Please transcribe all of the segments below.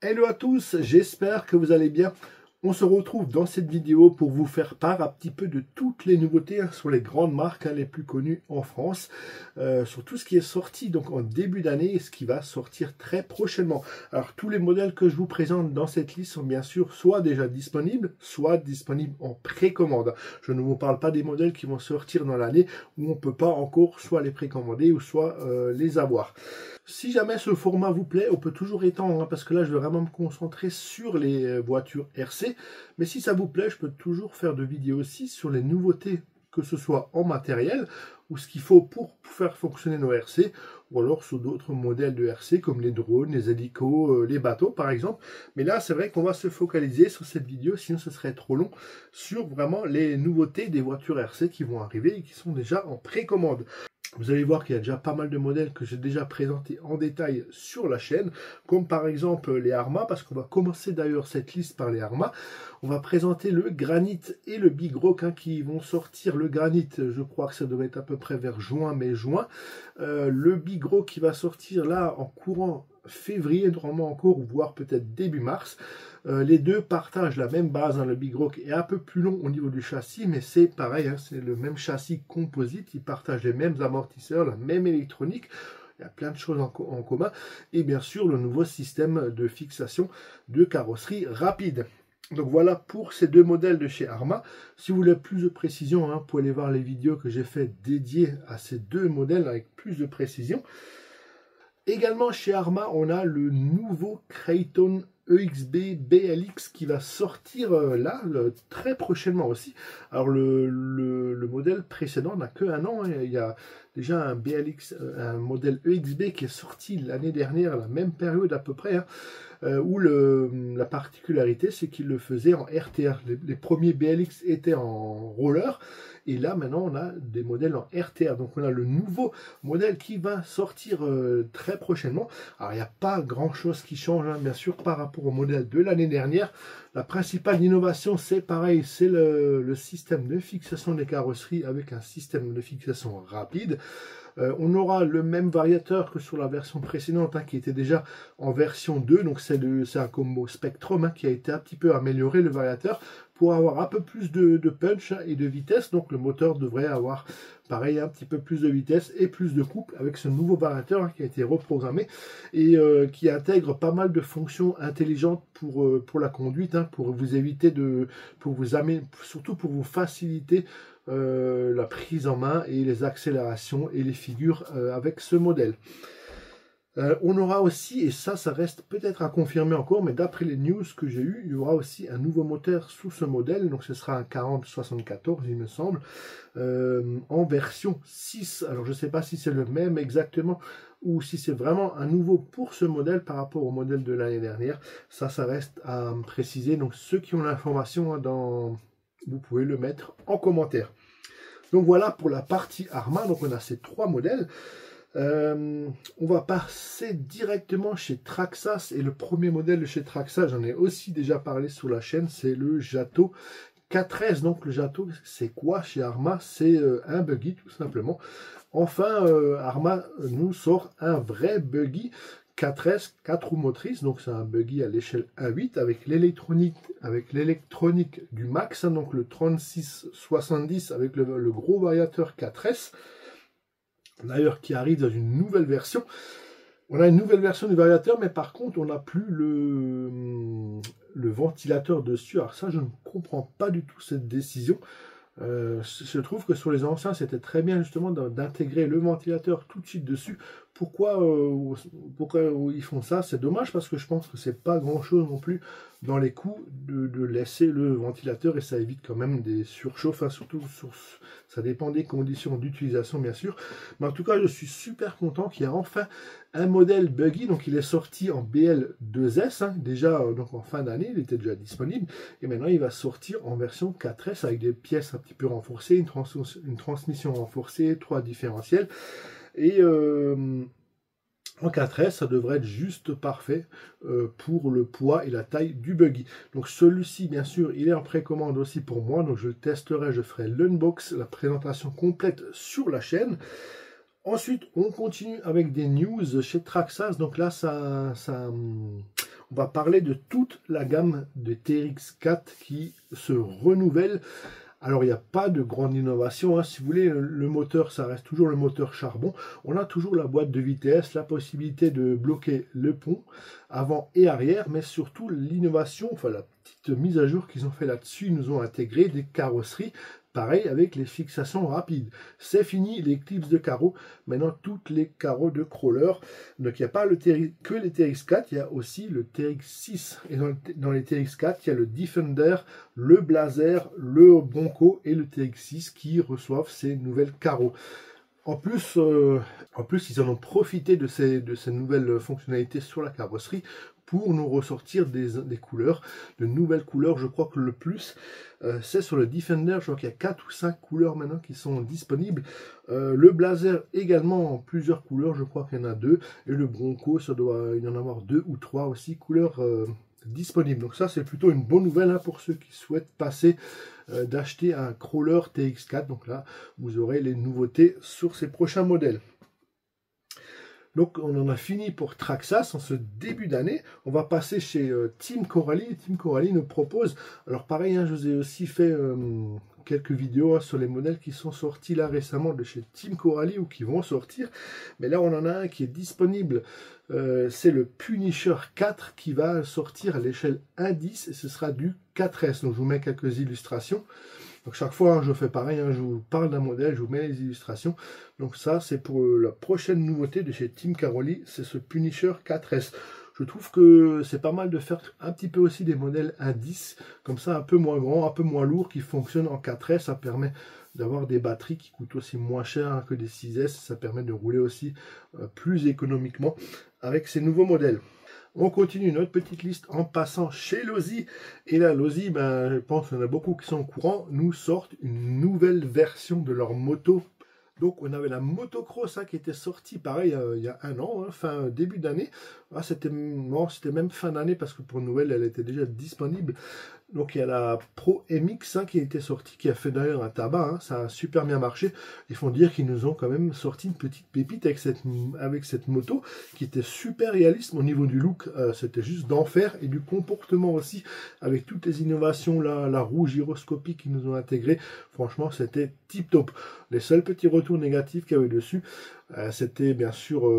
Hello à tous, j'espère que vous allez bien. On se retrouve dans cette vidéo pour vous faire part un petit peu de toutes les nouveautés sur les grandes marques les plus connues en France, sur tout ce qui est sorti donc en début d'année et ce qui va sortir très prochainement. Alors tous les modèles que je vous présente dans cette liste sont bien sûr soit déjà disponibles, soit disponibles en précommande. Je ne vous parle pas des modèles qui vont sortir dans l'année où on ne peut pas encore soit les précommander ou soit les avoir. Si jamais ce format vous plaît, on peut toujours étendre, parce que là je vais vraiment me concentrer sur les voitures RC. Mais si ça vous plaît, je peux toujours faire de vidéos aussi sur les nouveautés, que ce soit en matériel, ou ce qu'il faut pour faire fonctionner nos RC, ou alors sur d'autres modèles de RC, comme les drones, les hélicos, les bateaux par exemple. Mais là, c'est vrai qu'on va se focaliser sur cette vidéo, sinon ce serait trop long, sur vraiment les nouveautés des voitures RC qui vont arriver et qui sont déjà en précommande. Vous allez voir qu'il y a déjà pas mal de modèles que j'ai déjà présentés en détail sur la chaîne, comme par exemple les Arrma, parce qu'on va commencer d'ailleurs cette liste par les Arrma. On va présenter le Granit et le Big Rock qui vont sortir. Le Granit, je crois que ça devrait être à peu près vers juin, mai-juin. Le Big Rock qui va sortir là en courant février, normalement encore, voire peut-être début mars. Les deux partagent la même base, le Big Rock est un peu plus long au niveau du châssis, mais c'est pareil, c'est le même châssis composite, ils partagent les mêmes amortisseurs, la même électronique, il y a plein de choses en commun, et bien sûr le nouveau système de fixation de carrosserie rapide. Donc voilà pour ces deux modèles de chez Arrma. Si vous voulez plus de précision, vous pouvez aller voir les vidéos que j'ai fait dédiées à ces deux modèles avec plus de précision. Également chez Arrma, on a le nouveau Kraton EXB BLX qui va sortir là très prochainement aussi. Alors le modèle précédent n'a que un an, il y a déjà un BLX, un modèle EXB qui est sorti l'année dernière à la même période à peu près, où la particularité c'est qu'il le faisait en RTR. Les premiers BLX étaient en roller. Et là, maintenant, on a des modèles en RTR. Donc, on a le nouveau modèle qui va sortir très prochainement. Alors, il n'y a pas grand-chose qui change, bien sûr, par rapport au modèle de l'année dernière. La principale innovation, c'est pareil, c'est le système de fixation des carrosseries avec un système de fixation rapide. On aura le même variateur que sur la version précédente qui était déjà en version 2. Donc c'est un combo Spectrum qui a été un petit peu amélioré, le variateur, pour avoir un peu plus de punch et de vitesse. Donc le moteur devrait avoir pareil un petit peu plus de vitesse et plus de couple avec ce nouveau variateur qui a été reprogrammé et qui intègre pas mal de fonctions intelligentes pour la conduite, pour vous éviter surtout pour vous faciliter la prise en main et les accélérations et les figures avec ce modèle. On aura aussi, et ça reste peut-être à confirmer encore, mais d'après les news que j'ai eues, il y aura aussi un nouveau moteur sous ce modèle, donc ce sera un 4074 il me semble, en version 6. Alors je ne sais pas si c'est le même exactement, ou si c'est vraiment un nouveau pour ce modèle par rapport au modèle de l'année dernière. Ça reste à préciser, donc ceux qui ont l'information vous pouvez le mettre en commentaire. Donc voilà pour la partie Arrma, donc on a ces trois modèles. On va passer directement chez Traxxas, et le premier modèle de chez Traxxas, j'en ai aussi déjà parlé sur la chaîne, c'est le Jato K13. Donc le Jato, c'est quoi chez Arrma? C'est un buggy tout simplement. Enfin, Arrma nous sort un vrai buggy K13, 4 roues motrices, donc c'est un buggy à l'échelle 1.8 avec l'électronique du max, donc le 3670 avec le gros variateur K13, d'ailleurs qui arrive dans une nouvelle version. On a une nouvelle version du variateur, mais par contre on n'a plus le ventilateur dessus. Alors ça, je ne comprends pas du tout cette décision. Je trouve que sur les anciens, c'était très bien justement d'intégrer le ventilateur tout de suite dessus. Pourquoi ils font ça? C'est dommage, parce que je pense que c'est pas grand chose non plus dans les coûts de laisser le ventilateur, et ça évite quand même des surchauffes, surtout ça dépend des conditions d'utilisation bien sûr. Mais en tout cas, je suis super content qu'il y ait enfin un modèle buggy. Donc il est sorti en BL2S déjà, donc en fin d'année, il était déjà disponible, et maintenant il va sortir en version 4S avec des pièces un petit peu renforcées, une transmission renforcée, 3 différentiels. Et En 4S, ça devrait être juste parfait pour le poids et la taille du buggy. Donc celui-ci, bien sûr, il est en précommande aussi pour moi. Donc je le testerai, je ferai l'unbox, la présentation complète sur la chaîne. Ensuite, on continue avec des news chez Traxxas. Donc là, on va parler de toute la gamme de TRX4 qui se renouvelle. Alors, il n'y a pas de grande innovation, hein. Si vous voulez, le moteur, ça reste toujours le moteur charbon. On a toujours la boîte de vitesse, la possibilité de bloquer le pont avant et arrière, mais surtout l'innovation, enfin la petite mise à jour qu'ils ont fait là-dessus, ils nous ont intégré des carrosseries. Pareil avec les fixations rapides. C'est fini les clips de carreaux. Maintenant, toutes les carreaux de crawler. Donc, il n'y a pas que les TRX4, il y a aussi le TRX6. Et dans les TRX4, il y a le Defender, le Blazer, le Bronco et le TRX6 qui reçoivent ces nouvelles carreaux. En plus, ils en ont profité de ces nouvelles fonctionnalités sur la carrosserie pour nous ressortir des couleurs, de nouvelles couleurs. Je crois que le plus, c'est sur le Defender. Je crois qu'il y a 4 ou 5 couleurs maintenant qui sont disponibles. Le Blazer également en plusieurs couleurs, je crois qu'il y en a 2. Et le Bronco, ça doit y en avoir 2 ou 3 aussi couleurs disponibles. Donc ça, c'est plutôt une bonne nouvelle hein, pour ceux qui souhaitent passer d'acheter un crawler TX4. Donc là, vous aurez les nouveautés sur ces prochains modèles. Donc on en a fini pour Traxxas en ce début d'année. On va passer chez Team Coralie. Team Coralie nous propose, alors pareil, hein, je vous ai aussi fait quelques vidéos hein, sur les modèles qui sont sortis là récemment de chez Team Coralie ou qui vont sortir. Mais là on en a un qui est disponible. C'est le Punisher 4 qui va sortir à l'échelle 1.10 et ce sera du 4S. Donc je vous mets quelques illustrations. Donc chaque fois, hein, je fais pareil, hein, je vous parle d'un modèle, je vous mets les illustrations. Donc ça, c'est pour la prochaine nouveauté de chez Team Coralie, c'est ce Punisher 4S. Je trouve que c'est pas mal de faire un petit peu aussi des modèles 1.10, comme ça un peu moins grand, un peu moins lourd, qui fonctionnent en 4S. Ça permet d'avoir des batteries qui coûtent aussi moins cher que des 6S. Ça permet de rouler aussi plus économiquement avec ces nouveaux modèles. On continue notre petite liste en passant chez Losi. Et là, Losi, je pense qu'il y en a beaucoup qui sont au courant, nous sortent une nouvelle version de leur moto. Donc, on avait la motocross hein, qui était sortie, pareil, il y a un an, hein, début d'année. Ah, c'était même fin d'année parce que pour Noël, elle était déjà disponible. Donc il y a la Pro MX hein, qui a été sortie, qui a fait d'ailleurs un tabac, hein, ça a super bien marché. Il faut dire qu'ils nous ont quand même sorti une petite pépite avec cette moto qui était super réaliste au niveau du look, c'était juste d'enfer et du comportement aussi avec toutes les innovations, la roue gyroscopique qu'ils nous ont intégré. Franchement c'était tip top. Les seuls petits retours négatifs qu'il y avait dessus, c'était bien sûr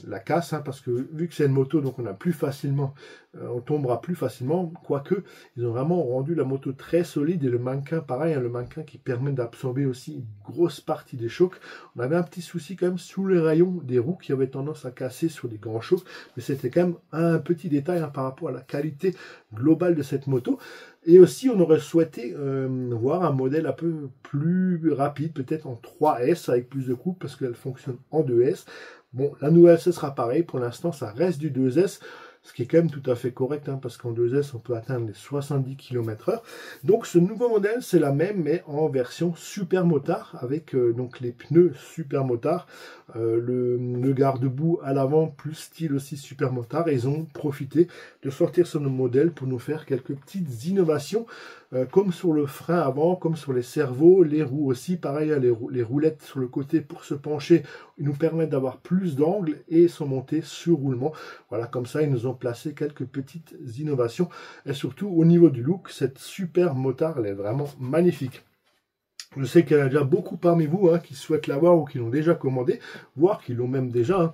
la casse, hein, parce que vu que c'est une moto, donc on tombera plus facilement, quoique ils ont vraiment rendu la moto très solide et le mannequin pareil, hein, le mannequin qui permet d'absorber aussi une grosse partie des chocs. On avait un petit souci quand même sous les rayons des roues qui avaient tendance à casser sur des grands chocs, mais c'était quand même un petit détail hein, par rapport à la qualité globale de cette moto. Et aussi, on aurait souhaité voir un modèle un peu plus rapide, peut-être en 3S avec plus de couple, parce qu'elle fonctionne en 2S. Bon, la nouvelle, ce sera pareil. Pour l'instant, ça reste du 2S, ce qui est quand même tout à fait correct, hein, parce qu'en 2S, on peut atteindre les 70 km/h. Donc, ce nouveau modèle, c'est la même, mais en version super motard, avec donc les pneus super motard, le garde-boue à l'avant, plus style aussi super motard. Et ils ont profité de sortir ce modèle pour nous faire quelques petites innovations, comme sur le frein avant, comme sur les servos, les roues aussi, pareil, les roulettes sur le côté pour se pencher, ils nous permettent d'avoir plus d'angle et sont montés sur roulement. Voilà, comme ça, ils nous ont placé quelques petites innovations. Et surtout, au niveau du look, cette super motard, elle est vraiment magnifique. Je sais qu'il y en a déjà beaucoup parmi vous hein, qui souhaitent l'avoir ou qui l'ont déjà commandé, voire qui l'ont même déjà. Hein.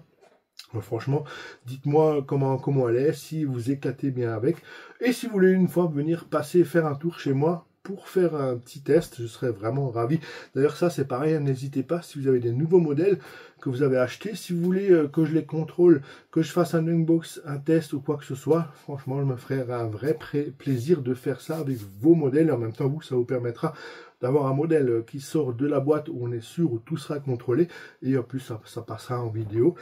Donc, franchement, dites-moi comment elle est, si vous éclatez bien avec. Et si vous voulez une fois venir passer faire un tour chez moi pour faire un petit test, je serais vraiment ravi. D'ailleurs, ça c'est pareil, n'hésitez pas si vous avez des nouveaux modèles que vous avez achetés. Si vous voulez que je les contrôle, que je fasse un unbox, un test ou quoi que ce soit, franchement, je me ferai un vrai plaisir de faire ça avec vos modèles. Et en même temps, ça vous permettra d'avoir un modèle qui sort de la boîte où on est sûr, où tout sera contrôlé. Et en plus, ça passera en vidéo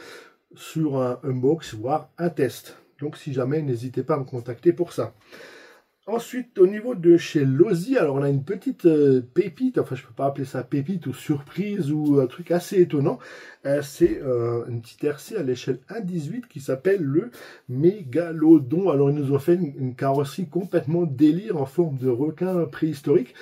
sur un unbox, voire un test. Donc si jamais, n'hésitez pas à me contacter pour ça. Ensuite, au niveau de chez Losi, alors on a une petite pépite, enfin je peux pas appeler ça pépite ou surprise ou un truc assez étonnant. C'est une petite RC à l'échelle 1.18 qui s'appelle le Mégalodon. Alors ils nous ont fait une carrosserie complètement délire en forme de requin préhistorique.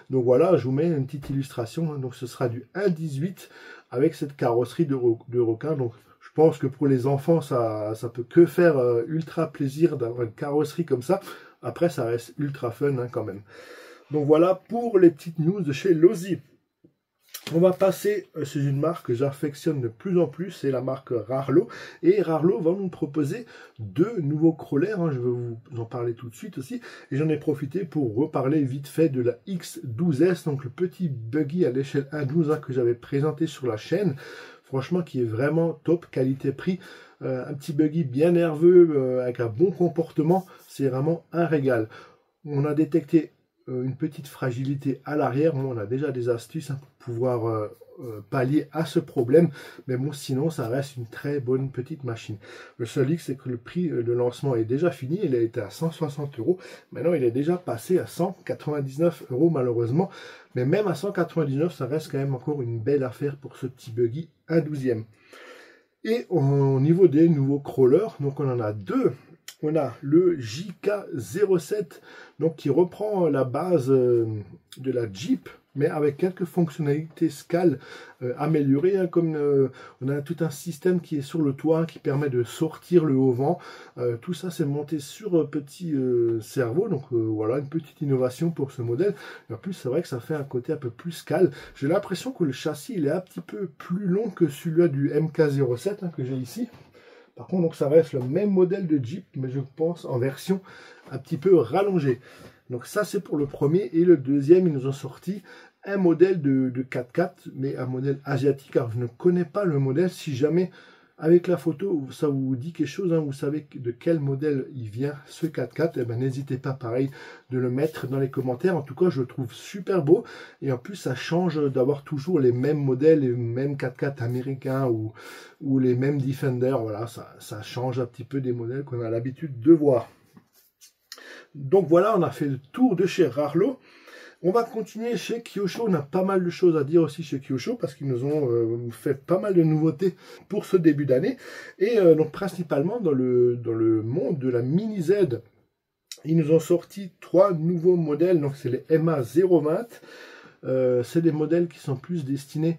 Donc voilà, je vous mets une petite illustration. Donc ce sera du 1.18 avec cette carrosserie de requin. Donc je pense que pour les enfants, ça peut que faire ultra plaisir d'avoir une carrosserie comme ça. Après, ça reste ultra fun hein, quand même. Donc voilà pour les petites news de chez Losi. On va passer sur une marque que j'affectionne de plus en plus, c'est la marque Rarlo. Et Rarlo va nous proposer 2 nouveaux crawlers, hein, je vais vous en parler tout de suite aussi. Et j'en ai profité pour reparler vite fait de la X12S, donc le petit buggy à l'échelle 1.12 hein, que j'avais présenté sur la chaîne. Franchement, qui est vraiment top qualité-prix. Un petit buggy bien nerveux, avec un bon comportement, c'est vraiment un régal. On a détecté une petite fragilité à l'arrière. Bon, on a déjà des astuces hein, pour pouvoir pallier à ce problème. Mais bon, sinon, ça reste une très bonne petite machine. Le seul hic, c'est que le prix de lancement est déjà fini. Il a été à 160 €. Maintenant, il est déjà passé à 199 € malheureusement. Mais même à 199, ça reste quand même encore une belle affaire pour ce petit buggy 1/12e. Et au niveau des nouveaux crawlers, donc on en a 2. On a le JK07, donc qui reprend la base de la Jeep, mais avec quelques fonctionnalités scale améliorées, hein, comme on a tout un système qui est sur le toit, qui permet de sortir le haut vent. Tout ça, c'est monté sur petit cerveau, donc voilà, une petite innovation pour ce modèle. Et en plus, c'est vrai que ça fait un côté un peu plus scale. J'ai l'impression que le châssis, il est un petit peu plus long que celui-là du MK07 hein, que j'ai ici. Par contre, donc ça reste le même modèle de Jeep, mais je pense en version un petit peu rallongée. Donc ça, c'est pour le premier. Et le deuxième, ils nous ont sorti un modèle de 4x4, mais un modèle asiatique. Alors, je ne connais pas le modèle. Si jamais, avec la photo, ça vous dit quelque chose, hein, vous savez de quel modèle il vient, ce 4x4, eh ben, n'hésitez pas, pareil, de le mettre dans les commentaires. En tout cas, je le trouve super beau. Et en plus, ça change d'avoir toujours les mêmes modèles, les mêmes 4x4 américains ou les mêmes Defender. Voilà, ça change un petit peu des modèles qu'on a l'habitude de voir. Donc voilà, on a fait le tour de chez Rarlo. On va continuer chez Kyosho. On a pas mal de choses à dire aussi chez Kyosho parce qu'ils nous ont fait pas mal de nouveautés pour ce début d'année. Et donc principalement dans le monde de la Mini Z, ils nous ont sorti 3 nouveaux modèles. Donc c'est les MA 020. C'est des modèles qui sont plus destinés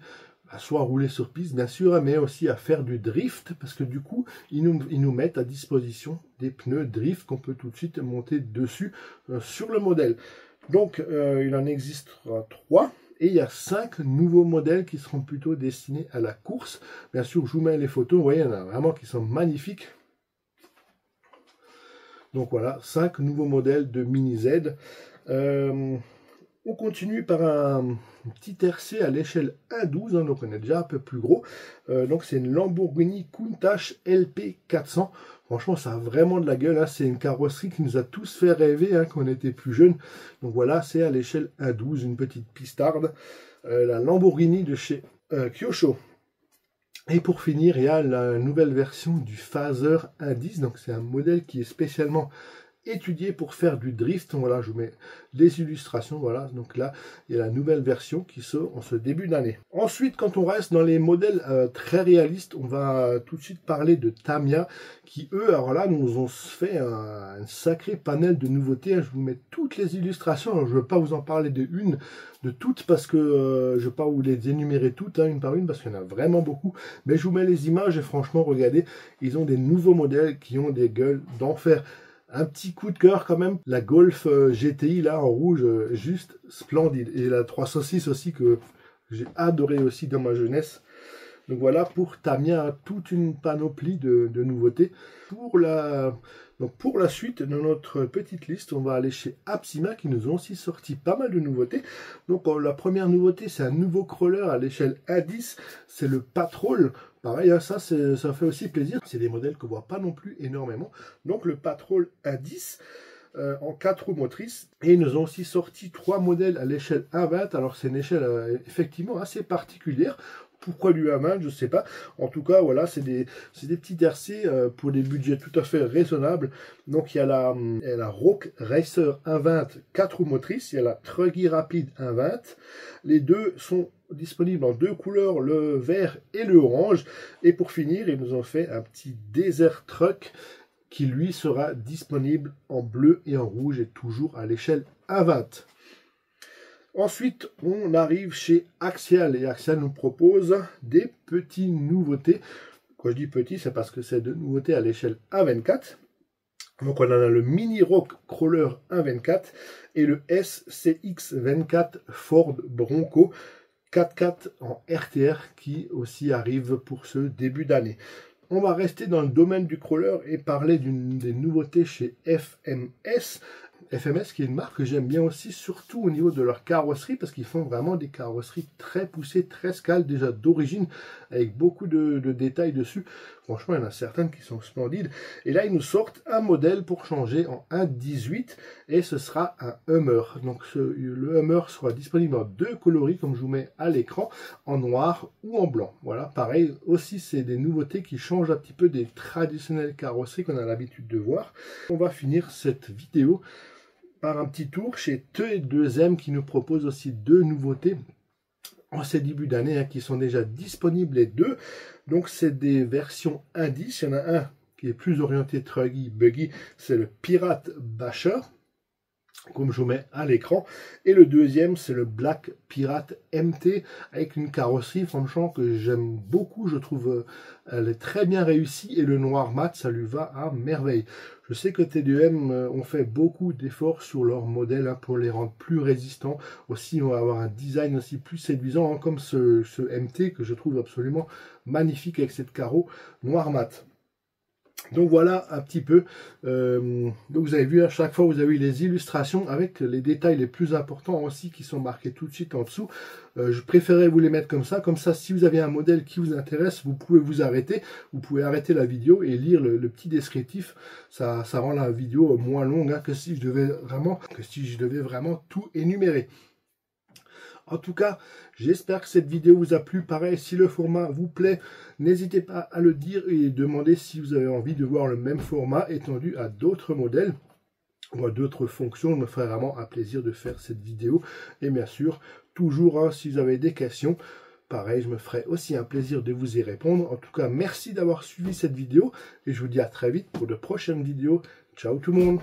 à soit rouler sur piste, bien sûr, mais aussi à faire du drift, parce que du coup, ils nous mettent à disposition des pneus drift qu'on peut tout de suite monter dessus sur le modèle. Donc, il en existera 3, et il y a 5 nouveaux modèles qui seront plutôt destinés à la course. Bien sûr, je vous mets les photos, vous voyez, il y en a vraiment qui sont magnifiques. Donc voilà, 5 nouveaux modèles de Mini Z. On continue par un petit RC à l'échelle 1.12, hein, donc on est déjà un peu plus gros. Donc c'est une Lamborghini Countach LP 400. Franchement, ça a vraiment de la gueule. Hein. C'est une carrosserie qui nous a tous fait rêver hein, quand on était plus jeunes. Donc voilà, c'est à l'échelle 1.12, une petite pistarde. La Lamborghini de chez Kyosho. Et pour finir, il y a la nouvelle version du Phaser 1.10. Donc c'est un modèle qui est spécialement étudié pour faire du drift. Voilà, je vous mets les illustrations. Voilà, donc là, il y a la nouvelle version qui sort en ce début d'année. Ensuite, quand on reste dans les modèles très réalistes, on va tout de suite parler de Tamiya, qui eux, alors là, nous ont fait un sacré panel de nouveautés. Je vous mets toutes les illustrations. Alors, je ne veux pas vous en parler de toutes, parce que je ne vais pas vous les énumérer toutes, hein, une par une, parce qu'il y en a vraiment beaucoup. Mais je vous mets les images et franchement, regardez, ils ont des nouveaux modèles qui ont des gueules d'enfer. Un petit coup de cœur quand même, la Golf GTI là en rouge, juste splendide. Et la 306 aussi que j'ai adoré aussi dans ma jeunesse. Donc voilà pour Tamiya, toute une panoplie de nouveautés. Pour la suite de notre petite liste, on va aller chez Apsima qui nous ont aussi sorti pas mal de nouveautés. Donc la première nouveauté, c'est un nouveau crawler à l'échelle 1.10, c'est le Patrol. Pareil, hein, ça fait aussi plaisir. C'est des modèles qu'on ne voit pas non plus énormément. Donc le Patrol 1.10 en 4 roues motrices. Et ils nous ont aussi sorti 3 modèles à l'échelle 1.20. Alors c'est une échelle effectivement assez particulière. Pourquoi du A20, je ne sais pas. En tout cas, voilà, c'est des petits RC pour des budgets tout à fait raisonnables. Donc, il y a la Rock Racer 120 4 roues motrices. Il y a la Truggy Rapide 120. Les deux sont disponibles en deux couleurs, le vert et le orange. Et pour finir, ils nous ont fait un petit Desert Truck qui, lui, sera disponible en bleu et en rouge et toujours à l'échelle 120. Ensuite, on arrive chez Axial et Axial nous propose des petites nouveautés. Quand je dis petit, c'est parce que c'est de nouveautés à l'échelle 1.24. Donc on en a le Mini Rock Crawler 1.24 et le SCX24 Ford Bronco 4x4 en RTR qui aussi arrive pour ce début d'année. On va rester dans le domaine du crawler et parler des nouveautés chez FMS. FMS qui est une marque que j'aime bien aussi, surtout au niveau de leur carrosserie, parce qu'ils font vraiment des carrosseries très poussées, très scales, déjà d'origine, avec beaucoup de détails dessus. Franchement, il y en a certaines qui sont splendides. Et là, ils nous sortent un modèle pour changer en 1.18, et ce sera un Hummer. Donc, le Hummer sera disponible en deux coloris, comme je vous mets à l'écran, en noir ou en blanc. Voilà, pareil, aussi, c'est des nouveautés qui changent un petit peu des traditionnelles carrosseries qu'on a l'habitude de voir. On va finir cette vidéo par un petit tour chez T2M qui nous propose aussi deux nouveautés en ces débuts d'année qui sont déjà disponibles les deux. Donc c'est des versions indices. Il y en a un qui est plus orienté truggy, buggy, c'est le Pirate Basher, comme je vous mets à l'écran. Et le deuxième, c'est le Black Pirate MT, avec une carrosserie, franchement, que j'aime beaucoup. Je trouve elle est très bien réussie, et le noir mat, ça lui va à merveille. Je sais que T2M ont fait beaucoup d'efforts sur leur modèle pour les rendre plus résistants. Aussi, on va avoir un design aussi plus séduisant, comme ce MT, que je trouve absolument magnifique avec cette carreau noir mat. Donc voilà un petit peu, donc vous avez vu à chaque fois vous avez eu les illustrations avec les détails les plus importants aussi qui sont marqués tout de suite en dessous. Je préférais vous les mettre comme ça si vous avez un modèle qui vous intéresse, vous pouvez vous arrêter, vous pouvez arrêter la vidéo et lire le petit descriptif. Ça rend la vidéo moins longue que si je devais vraiment tout énumérer. En tout cas, j'espère que cette vidéo vous a plu. Pareil, si le format vous plaît, n'hésitez pas à le dire et demander si vous avez envie de voir le même format étendu à d'autres modèles ou à d'autres fonctions. Il me ferait vraiment un plaisir de faire cette vidéo. Et bien sûr, toujours, si vous avez des questions, pareil, je me ferai aussi un plaisir de vous y répondre. En tout cas, merci d'avoir suivi cette vidéo et je vous dis à très vite pour de prochaines vidéos. Ciao tout le monde!